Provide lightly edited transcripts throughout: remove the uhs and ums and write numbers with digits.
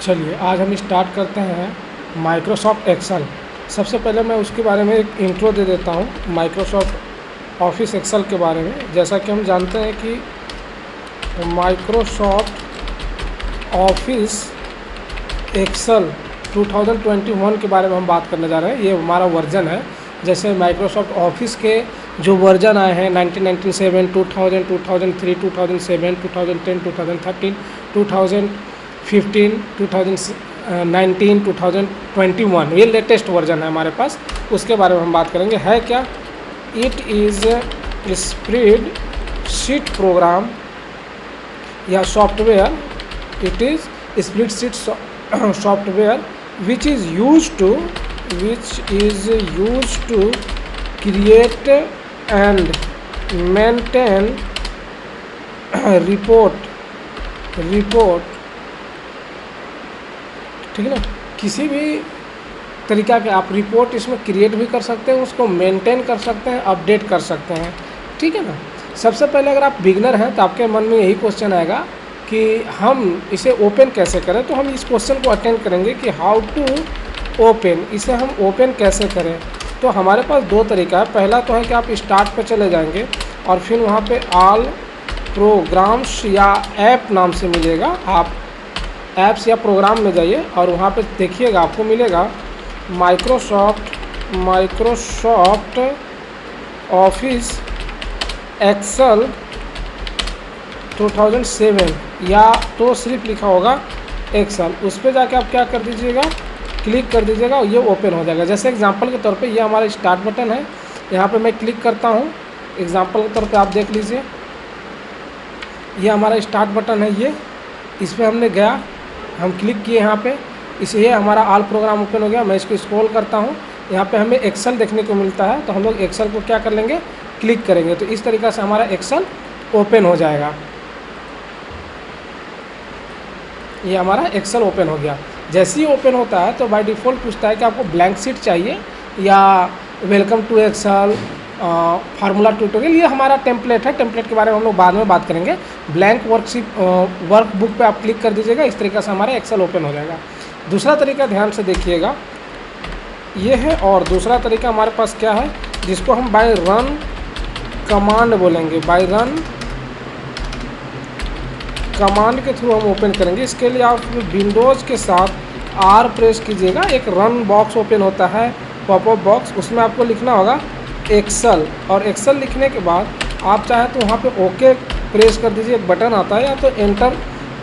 चलिए आज हम स्टार्ट करते हैं माइक्रोसॉफ्ट एक्सेल। सबसे पहले मैं उसके बारे में एक इंट्रो दे देता हूँ माइक्रोसॉफ्ट ऑफिस एक्सेल के बारे में। जैसा कि हम जानते हैं कि माइक्रोसॉफ्ट ऑफिस एक्सेल 2021 के बारे में हम बात करने जा रहे हैं। ये हमारा वर्जन है। जैसे माइक्रोसॉफ्ट ऑफिस के जो वर्जन आए हैं 1997, 2000, 2003, 2007, 2010, 2013, 2015, 2019, 2021, ये लेटेस्ट वर्जन है हमारे पास। उसके बारे में हम बात करेंगे। है क्या? It is spreadsheet program या software. It is spreadsheet software which is used to create and maintain report, ठीक है ना। किसी भी तरीका के आप रिपोर्ट इसमें क्रिएट भी कर सकते हैं, उसको मेंटेन कर सकते हैं, अपडेट कर सकते हैं, ठीक है ना। सबसे पहले अगर आप बिगनर हैं तो आपके मन में यही क्वेश्चन आएगा कि हम इसे ओपन कैसे करें। तो हम इस क्वेश्चन को अटेंड करेंगे कि हाउ टू ओपन, इसे हम ओपन कैसे करें। तो हमारे पास दो तरीका है। पहला तो है कि आप स्टार्ट पे चले जाएंगे और फिर वहाँ पे ऑल प्रोग्राम्स या ऐप नाम से मिलेगा। आप ऐप्स या प्रोग्राम में जाइए और वहाँ पे देखिएगा, आपको मिलेगा माइक्रोसॉफ्ट ऑफिस एक्सेल 2007 या तो सिर्फ लिखा होगा एक्सेल। उस पर जाके आप क्या कर दीजिएगा, क्लिक कर दीजिएगा और ये ओपन हो जाएगा। जैसे एग्जांपल के तौर पे ये हमारा स्टार्ट बटन है, यहाँ पे मैं क्लिक करता हूँ। एग्जांपल के तौर पे आप देख लीजिए, ये हमारा स्टार्ट बटन है। ये इस पर हमने गया, हम क्लिक किए यहाँ पे, इसलिए हमारा ऑल प्रोग्राम ओपन हो गया। मैं इसको स्क्रॉल करता हूँ, यहाँ पे हमें एक्सेल देखने को मिलता है, तो हम लोग एक्सेल को क्या कर लेंगे, क्लिक करेंगे। तो इस तरीक़ा से हमारा एक्सेल ओपन हो जाएगा। ये हमारा एक्सेल ओपन हो गया। जैसे ही ओपन होता है तो बाय डिफ़ॉल्ट पूछता है कि आपको ब्लैंक शीट चाहिए या welcome to Excel formula tutorial. ये हमारा टेम्पलेट है। टेम्पलेट के बारे में हम लोग बाद में बात करेंगे। ब्लैंक वर्कबुक पे आप क्लिक कर दीजिएगा। इस तरीक़े से हमारा एक्सेल ओपन हो जाएगा। दूसरा तरीका ध्यान से देखिएगा, ये है। और दूसरा तरीका हमारे पास क्या है, जिसको हम बाय रन कमांड बोलेंगे। बाय रन कमांड के थ्रू हम ओपन करेंगे। इसके लिए आप विंडोज़ के साथ आर प्रेस कीजिएगा। एक रन बॉक्स ओपन होता है, पॉपअप बॉक्स, उसमें आपको लिखना होगा एक्सेल। और एक्सेल लिखने के बाद आप चाहें तो वहाँ पे ओके प्रेस कर दीजिए, एक बटन आता है, या तो एंटर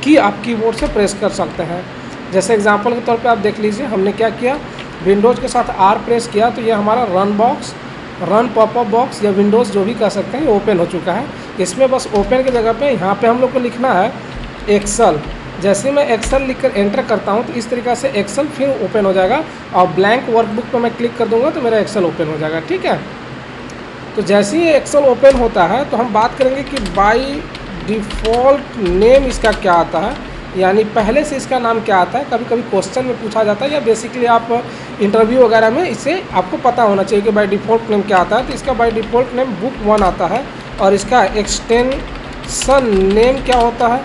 की आप कीबोर्ड से प्रेस कर सकते हैं। जैसे एग्जांपल के तौर पे आप देख लीजिए, हमने क्या किया, विंडोज़ के साथ आर प्रेस किया तो ये हमारा run box, run popup box या विंडोज़ जो भी कह सकते हैं, ये ओपन हो चुका है। इसमें बस ओपन की जगह पे यहाँ पे हम लोग को लिखना है एक्सेल। जैसे मैं एक्सेल लिखकर एंटर करता हूँ तो इस तरीक़ा से एक्सेल फिर ओपन हो जाएगा। और ब्लैंक वर्कबुक पर मैं क्लिक कर दूंगा तो मेरा एक्सेल ओपन हो जाएगा, ठीक है। तो जैसे ही एक्सेल ओपन होता है तो हम बात करेंगे कि बाय डिफ़ॉल्ट नेम इसका क्या आता है, यानी पहले से इसका नाम क्या आता है। कभी कभी क्वेश्चन में पूछा जाता है या बेसिकली आप इंटरव्यू वगैरह में इसे आपको पता होना चाहिए कि बाय डिफ़ॉल्ट नेम क्या आता है। तो इसका बाय डिफ़ॉल्ट नेम बुक 1 आता है। और इसका एक्सटेंशन नेम क्या होता है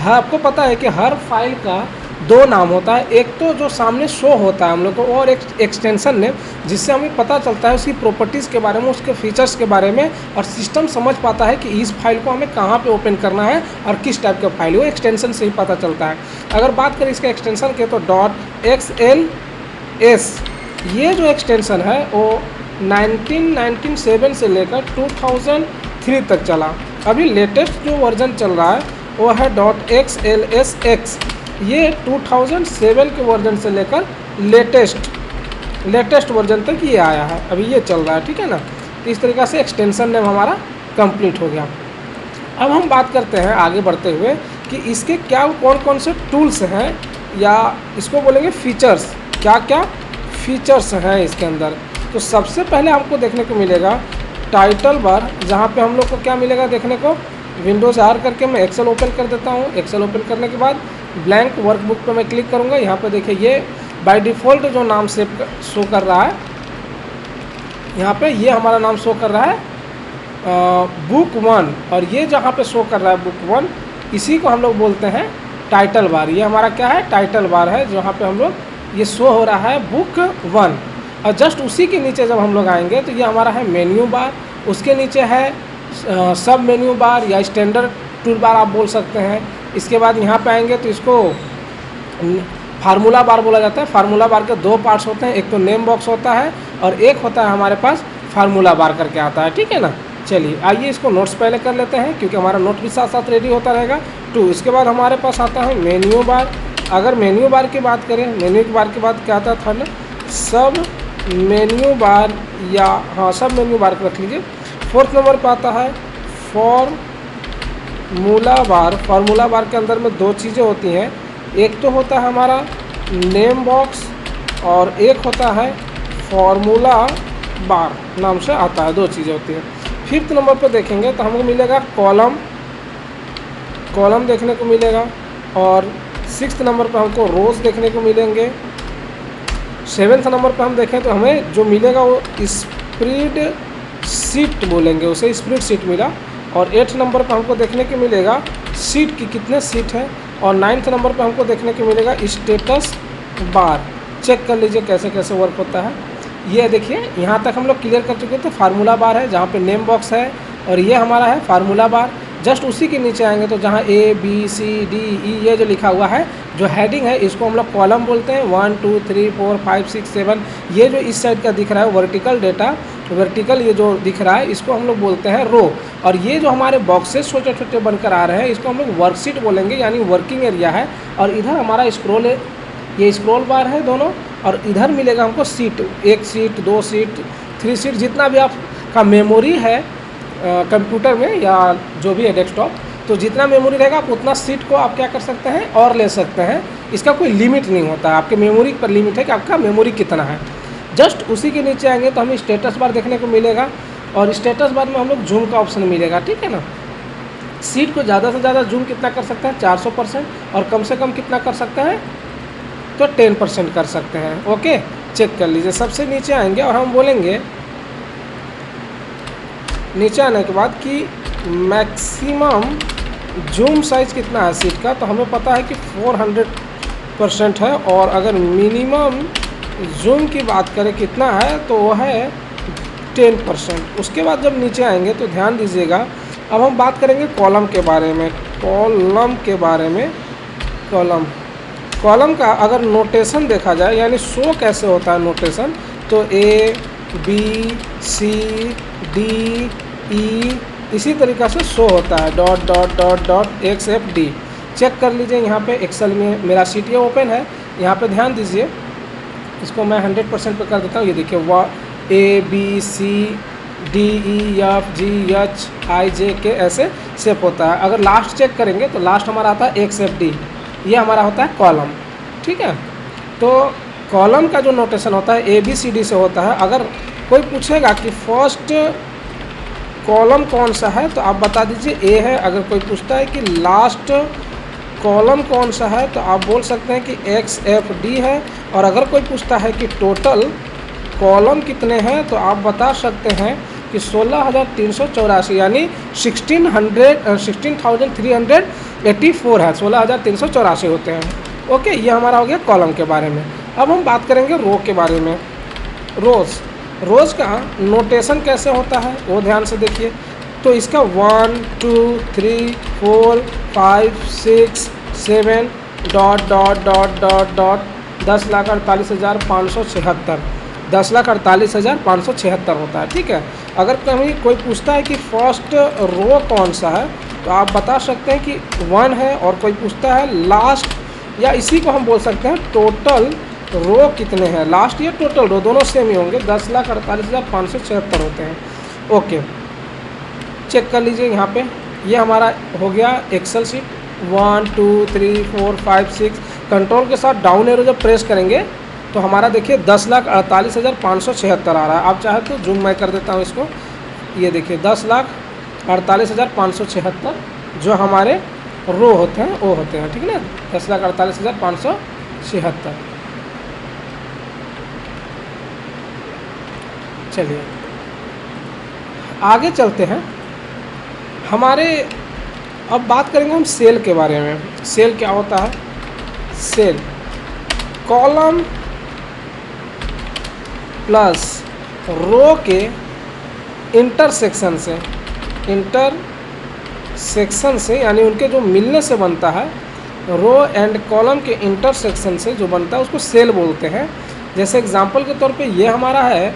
आपको पता है कि हर फाइल का दो नाम होता है। एक तो जो सामने शो होता है हम लोग को, और एक एक्सटेंशन नेम, जिससे हमें पता चलता है उसकी प्रॉपर्टीज़ के बारे में, उसके फीचर्स के बारे में, और सिस्टम समझ पाता है कि इस फाइल को हमें कहाँ पे ओपन करना है और किस टाइप का फाइल है। वो एक्सटेंशन से ही पता चलता है। अगर बात करें इसके एक्सटेंशन के तो .xls ये जो एक्सटेंशन है वो 1997 से लेकर 2003 तक चला। अभी लेटेस्ट जो वर्जन चल रहा है वो है .xlsx। ये 2007 के वर्जन से लेकर लेटेस्ट वर्जन तक ये आया है, अभी ये चल रहा है, ठीक है ना। इस तरीक़ा से एक्सटेंशन नेम हमारा कंप्लीट हो गया। अब हम बात करते हैं आगे बढ़ते हुए कि इसके क्या कौन कौन से टूल्स हैं, या इसको बोलेंगे फीचर्स। क्या क्या फीचर्स हैं इसके अंदर। तो सबसे पहले हमको देखने को मिलेगा टाइटल बार, जहाँ पे हम लोग को क्या मिलेगा देखने को, विंडोज़ आर करके मैं एक्सेल ओपन कर देता हूँ। एक्सेल ओपन करने के बाद ब्लैंक वर्कबुक पे मैं क्लिक करूँगा। यहाँ पे देखिए ये बाय डिफ़ॉल्ट जो नाम से शो कर रहा है, यहाँ पे ये हमारा नाम शो कर रहा है बुक 1, और ये जहाँ पे शो कर रहा है बुक 1, इसी को हम लोग बोलते हैं टाइटल बार, ये हमारा क्या है, टाइटल बार है, जहाँ पे हम लोग ये शो हो रहा है बुक 1। और जस्ट उसी के नीचे जब हम लोग आएंगे तो ये हमारा है मेन्यू बार, उसके नीचे है सब मेन्यू बार या स्टैंडर्ड टूल बार आप बोल सकते हैं। इसके बाद यहाँ पे आएंगे तो इसको फार्मूला बार बोला जाता है। फार्मूला बार के दो पार्ट्स होते हैं, एक तो नेम बॉक्स होता है और एक होता है हमारे पास फार्मूला बार करके आता है, ठीक है ना। चलिए आइए इसको नोट्स पहले कर लेते हैं, क्योंकि हमारा नोट भी साथ साथ रेडी होता रहेगा। 2 इसके बाद हमारे पास आता है मेन्यू बार। अगर मेन्यू बार की बात करें, मेन्यू बार के बाद क्या आता था ना, सब मेन्यू बार, या हाँ सब मेन्यू बार को रख लीजिए। 4th नंबर पर आता है फॉर्मूला बार। फार्मूला बार के अंदर में 2 चीज़ें होती हैं, एक तो होता है हमारा नेम बॉक्स और एक होता है फार्मूला बार नाम से आता है, 2 चीज़ें होती हैं। 5th नंबर पर देखेंगे तो हमको मिलेगा कॉलम देखने को मिलेगा, और 6th नंबर पर हमको रोज़ देखने को मिलेंगे। 7th नंबर पर हम देखें तो हमें जो मिलेगा वो स्प्रेड शीट बोलेंगे, उसे स्प्रेड शीट मिला। और 8th नंबर पर हमको देखने को मिलेगा शीट की कितने शीट है, और 9th नंबर पर हमको देखने को मिलेगा स्टेटस बार। चेक कर लीजिए कैसे कैसे वर्क होता है। ये देखिए यहाँ तक हम लोग क्लियर कर चुके थे। फार्मूला बार है जहाँ पे नेम बॉक्स है, और ये हमारा है फार्मूला बार। जस्ट उसी के नीचे आएंगे तो जहाँ ABCDE ये जो लिखा हुआ है, जो हेडिंग है, इसको हम लोग कॉलम बोलते हैं। 1 2 3 4 5 6 7, ये जो इस साइड का दिख रहा है वर्टिकल डेटा, वर्टिकल ये जो दिख रहा है, इसको हम लोग बोलते हैं रो। और ये जो हमारे बॉक्सेस छोटे छोटे बनकर आ रहे हैं, इसको हम लोग वर्कशीट बोलेंगे, यानी वर्किंग एरिया है। और इधर हमारा स्क्रॉल है, ये स्क्रॉल बार है दोनों, और इधर मिलेगा हमको सीट, 1 सीट 2 सीट 3 सीट, जितना भी आपका मेमोरी है कंप्यूटर में या जो भी है डेस्कटॉप, तो जितना मेमोरी रहेगा आप उतना सीट को आप क्या कर सकते हैं और ले सकते हैं। इसका कोई लिमिट नहीं होता है, आपके मेमोरी पर लिमिट है कि आपका मेमोरी कितना है। जस्ट उसी के नीचे आएंगे तो हमें स्टेटस बार देखने को मिलेगा, और स्टेटस बार में हम लोग जूम का ऑप्शन मिलेगा, ठीक है ना। सीट को ज़्यादा से ज़्यादा जूम कितना कर सकते हैं, 400%, और कम से कम कितना कर सकते हैं, तो 10% कर सकते हैं। ओके, चेक कर लीजिए। सबसे नीचे आएंगे और हम बोलेंगे नीचे आने के बाद कि मैक्सिमम जूम साइज़ कितना है सीट का, तो हमें पता है कि 400% है। और अगर मिनिमम जूम की बात करें कितना है, तो वो है 10%। उसके बाद जब नीचे आएंगे तो ध्यान दीजिएगा, अब हम बात करेंगे कॉलम के बारे में। कॉलम के बारे में, कॉलम का अगर नोटेशन देखा जाए, यानी शो कैसे होता है नोटेशन, तो ABCDE इसी तरीक़ा से शो होता है, .XFD। चेक कर लीजिए। यहाँ पे एक्सेल में मेरा शीट ये ओपन है, यहाँ पे ध्यान दीजिए, इसको मैं 100% पे कर देता हूँ। ये देखिए ABCDEFGHIJK ऐसे शेप होता है। अगर लास्ट चेक करेंगे तो लास्ट हमारा आता है XFD, ये हमारा होता है कॉलम, ठीक है। तो कॉलम का जो नोटेशन होता है ABCD से होता है। अगर कोई पूछेगा कि फर्स्ट कॉलम कौन सा है, तो आप बता दीजिए A है। अगर कोई पूछता है कि लास्ट कॉलम कौन सा है, तो आप बोल सकते हैं कि XFD है। और अगर कोई पूछता है कि टोटल कॉलम कितने हैं, तो आप बता सकते हैं कि 16,384, यानी 16,384 है, 16,384 होते हैं। ओके, ये हमारा हो गया कॉलम के बारे में। अब हम बात करेंगे रो के बारे में। रोज़ का नोटेशन कैसे होता है वो ध्यान से देखिए। तो इसका 1 2 3 4 5 6 7 ... 10,48,576 10,48,576 होता है, ठीक है। अगर कहीं कोई पूछता है कि फर्स्ट रो कौन सा है, तो आप बता सकते हैं कि 1 है। और कोई पूछता है लास्ट, या इसी को हम बोल सकते हैं टोटल रो कितने हैं, लास्ट या टोटल रो दोनों सेम ही होंगे, 10,48,576 होते हैं। ओके, चेक कर लीजिए यहाँ पे, ये हमारा हो गया एक्सेल शीट। 1 2 3 4 5 6, कंट्रोल के साथ डाउन एरो जब प्रेस करेंगे तो हमारा देखिए 10,48,576 आ रहा है। आप चाहे तो जूम मैं कर देता हूँ इसको, ये देखिए 10,48,576 जो हमारे रो होते हैं वो होते हैं, ठीक है ना, 10,48,576। चलिए आगे चलते हैं। हमारे अब बात करेंगे हम सेल के बारे में। सेल क्या होता है? सेल कॉलम प्लस रो के इंटरसेक्शन से यानी उनके जो मिलने से बनता है, रो एंड कॉलम के इंटरसेक्शन से जो बनता है उसको सेल बोलते हैं। जैसे एग्जांपल के तौर पे ये हमारा है,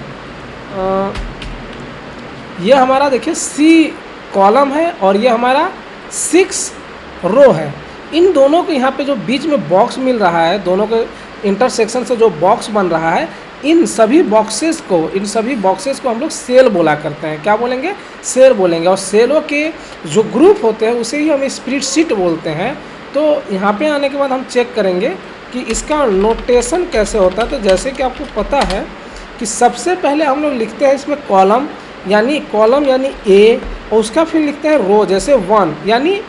ये हमारा देखिए सी कॉलम है और ये हमारा 6 रो है। इन दोनों के यहाँ पे जो बीच में बॉक्स मिल रहा है, दोनों के इंटरसेक्शन से जो बॉक्स बन रहा है, इन सभी बॉक्सेस को हम लोग सेल बोला करते हैं। क्या बोलेंगे? सेल बोलेंगे। और सेलों के जो ग्रुप होते हैं उसे ही हम स्प्रेडशीट बोलते हैं। तो यहाँ पे आने के बाद हम चेक करेंगे कि इसका नोटेशन कैसे होता है। तो जैसे कि आपको पता है कि सबसे पहले हम लोग लिखते हैं इसमें कॉलम यानी ए, और उसका फिर लिखते हैं रो, जैसे 1 यानी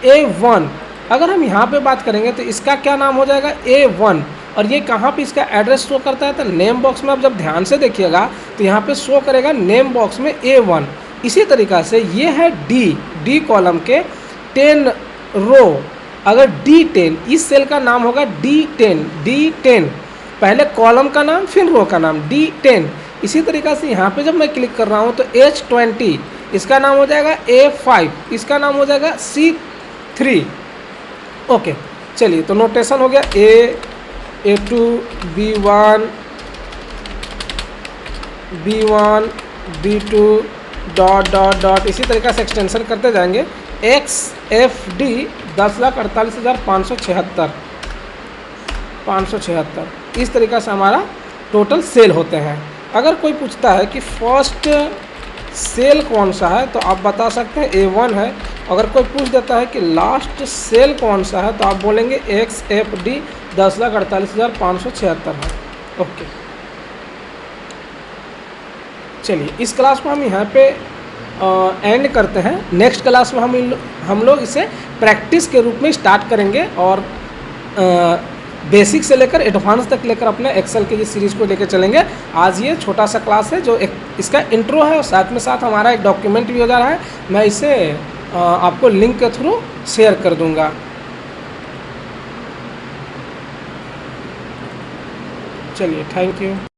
A1। अगर हम यहाँ पे बात करेंगे तो इसका क्या नाम हो जाएगा? A1। और ये कहाँ पे इसका एड्रेस शो करता है? तो नेम बॉक्स में आप जब ध्यान से देखिएगा तो यहाँ पे शो करेगा नेम बॉक्स में A1। इसी तरीक़ा से ये है डी कॉलम के 10 रो। अगर D10, इस सेल का नाम होगा D10, पहले कॉलम का नाम फिर रो का नाम D10। इसी तरीक़ा से यहाँ पे जब मैं क्लिक कर रहा हूँ तो H20, इसका नाम हो जाएगा A5, इसका नाम हो जाएगा C3। ओके, चलिए तो नोटेशन हो गया A2, B1, B2 डॉट इसी तरीक़ा से एक्सटेंशन करते जाएंगे। XFD 10,48,576 इस तरीक़ा से हमारा टोटल सेल होते हैं। अगर कोई पूछता है कि फर्स्ट सेल कौन सा है तो आप बता सकते हैं A1 है। अगर कोई पूछ देता है कि लास्ट सेल कौन सा है तो आप बोलेंगे XFD 10,48,576 है। ओके, चलिए इस क्लास को हम यहाँ पे एंड करते हैं। नेक्स्ट क्लास में हम लोग इसे प्रैक्टिस के रूप में स्टार्ट करेंगे और बेसिक से लेकर एडवांस तक लेकर अपने एक्सेल के ये सीरीज़ को लेकर चलेंगे। आज ये छोटा सा क्लास है जो इसका इंट्रो है और साथ में साथ हमारा एक डॉक्यूमेंट भी हो जा रहा है। मैं इसे आपको लिंक के थ्रू शेयर कर दूंगा। चलिए, थैंक यू।